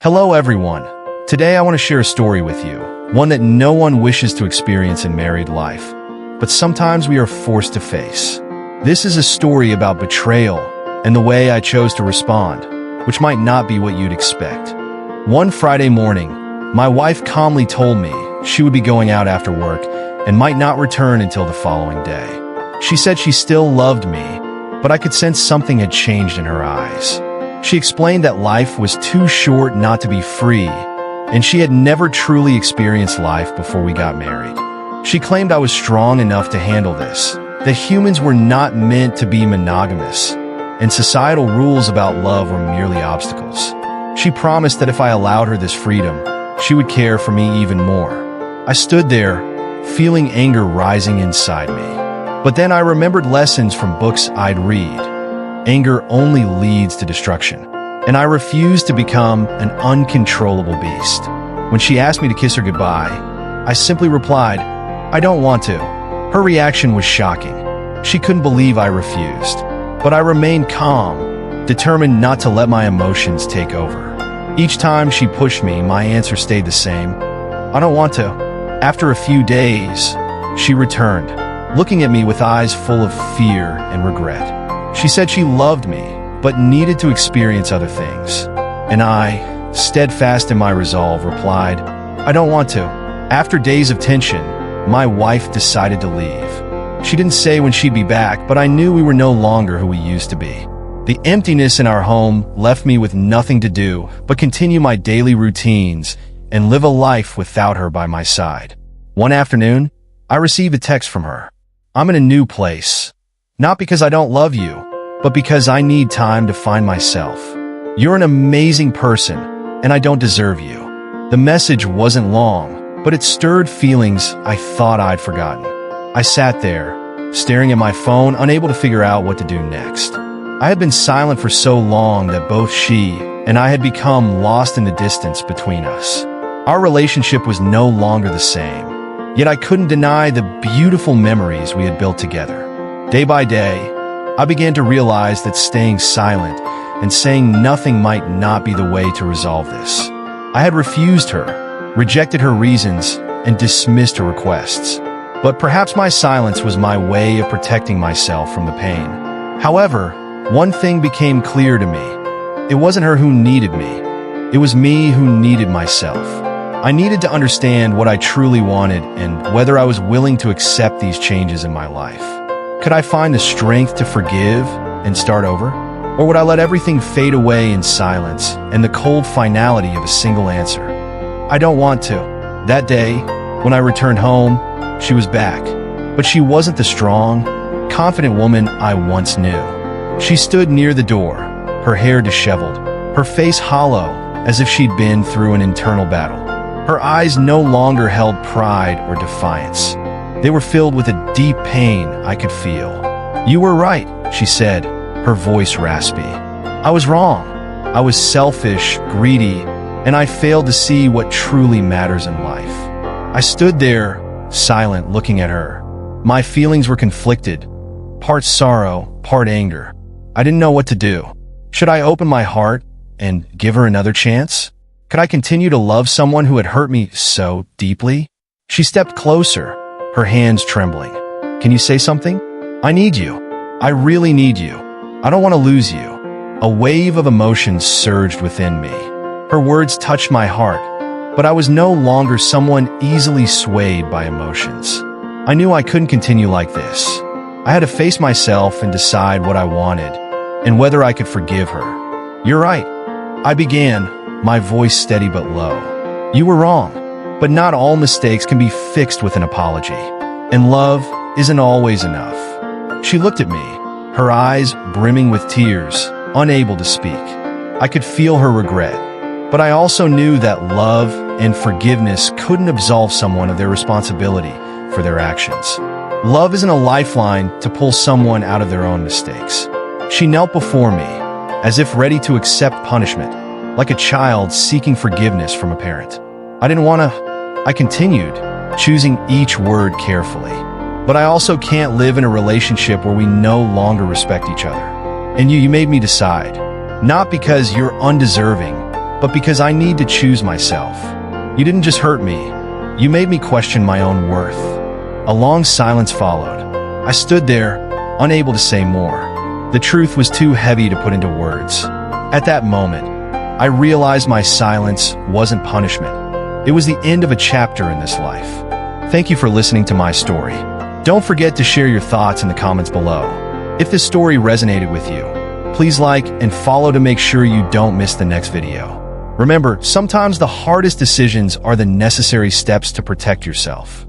Hello everyone. Today I want to share a story with you, one that no one wishes to experience in married life, but sometimes we are forced to face. This is a story about betrayal and the way I chose to respond, which might not be what you'd expect. One Friday morning, my wife calmly told me she would be going out after work and might not return until the following day. She said she still loved me, but I could sense something had changed in her eyes. She explained that life was too short not to be free, and she had never truly experienced life before we got married. She claimed I was strong enough to handle this, that humans were not meant to be monogamous, and societal rules about love were merely obstacles. She promised that if I allowed her this freedom, she would care for me even more. I stood there, feeling anger rising inside me. But then I remembered lessons from books I'd read. Anger only leads to destruction, and I refused to become an uncontrollable beast. When she asked me to kiss her goodbye, I simply replied, "I don't want to." Her reaction was shocking. She couldn't believe I refused, but I remained calm, determined not to let my emotions take over. Each time she pushed me, my answer stayed the same: "I don't want to." After a few days, she returned, looking at me with eyes full of fear and regret. She said she loved me, but needed to experience other things. And I, steadfast in my resolve, replied, "I don't want to." After days of tension, my wife decided to leave. She didn't say when she'd be back, but I knew we were no longer who we used to be. The emptiness in our home left me with nothing to do but continue my daily routines and live a life without her by my side. One afternoon, I received a text from her. "I'm in a new place. Not because I don't love you, but because I need time to find myself. You're an amazing person, and I don't deserve you." The message wasn't long, but it stirred feelings I thought I'd forgotten. I sat there, staring at my phone, unable to figure out what to do next. I had been silent for so long that both she and I had become lost in the distance between us. Our relationship was no longer the same, yet I couldn't deny the beautiful memories we had built together. Day by day, I began to realize that staying silent and saying nothing might not be the way to resolve this. I had refused her, rejected her reasons, and dismissed her requests. But perhaps my silence was my way of protecting myself from the pain. However, one thing became clear to me. It wasn't her who needed me. It was me who needed myself. I needed to understand what I truly wanted and whether I was willing to accept these changes in my life. Could I find the strength to forgive and start over? Or would I let everything fade away in silence and the cold finality of a single answer? "I don't want to." That day, when I returned home, she was back. But she wasn't the strong, confident woman I once knew. She stood near the door, her hair disheveled, her face hollow as if she'd been through an internal battle. Her eyes no longer held pride or defiance. They were filled with a deep pain I could feel. "You were right," she said, her voice raspy. "I was wrong. I was selfish, greedy, and I failed to see what truly matters in life." I stood there, silent, looking at her. My feelings were conflicted, part sorrow, part anger. I didn't know what to do. Should I open my heart and give her another chance? Could I continue to love someone who had hurt me so deeply? She stepped closer, her hands trembling. "Can you say something? I need you. I really need you. I don't want to lose you." A wave of emotion surged within me. Her words touched my heart, but I was no longer someone easily swayed by emotions. I knew I couldn't continue like this. I had to face myself and decide what I wanted, and whether I could forgive her. "You're right," I began, my voice steady but low. "You were wrong. But not all mistakes can be fixed with an apology. And love isn't always enough." She looked at me, her eyes brimming with tears, unable to speak. I could feel her regret, but I also knew that love and forgiveness couldn't absolve someone of their responsibility for their actions. Love isn't a lifeline to pull someone out of their own mistakes. She knelt before me, as if ready to accept punishment, like a child seeking forgiveness from a parent. I continued, choosing each word carefully. "But I also can't live in a relationship where we no longer respect each other. And you made me decide. Not because you're undeserving, but because I need to choose myself. You didn't just hurt me, you made me question my own worth. A long silence followed. I stood there, unable to say more. The truth was too heavy to put into words. At that moment, I realized my silence wasn't punishment. It was the end of a chapter in this life. Thank you for listening to my story. Don't forget to share your thoughts in the comments below. If this story resonated with you, please like and follow to make sure you don't miss the next video. Remember, sometimes the hardest decisions are the necessary steps to protect yourself.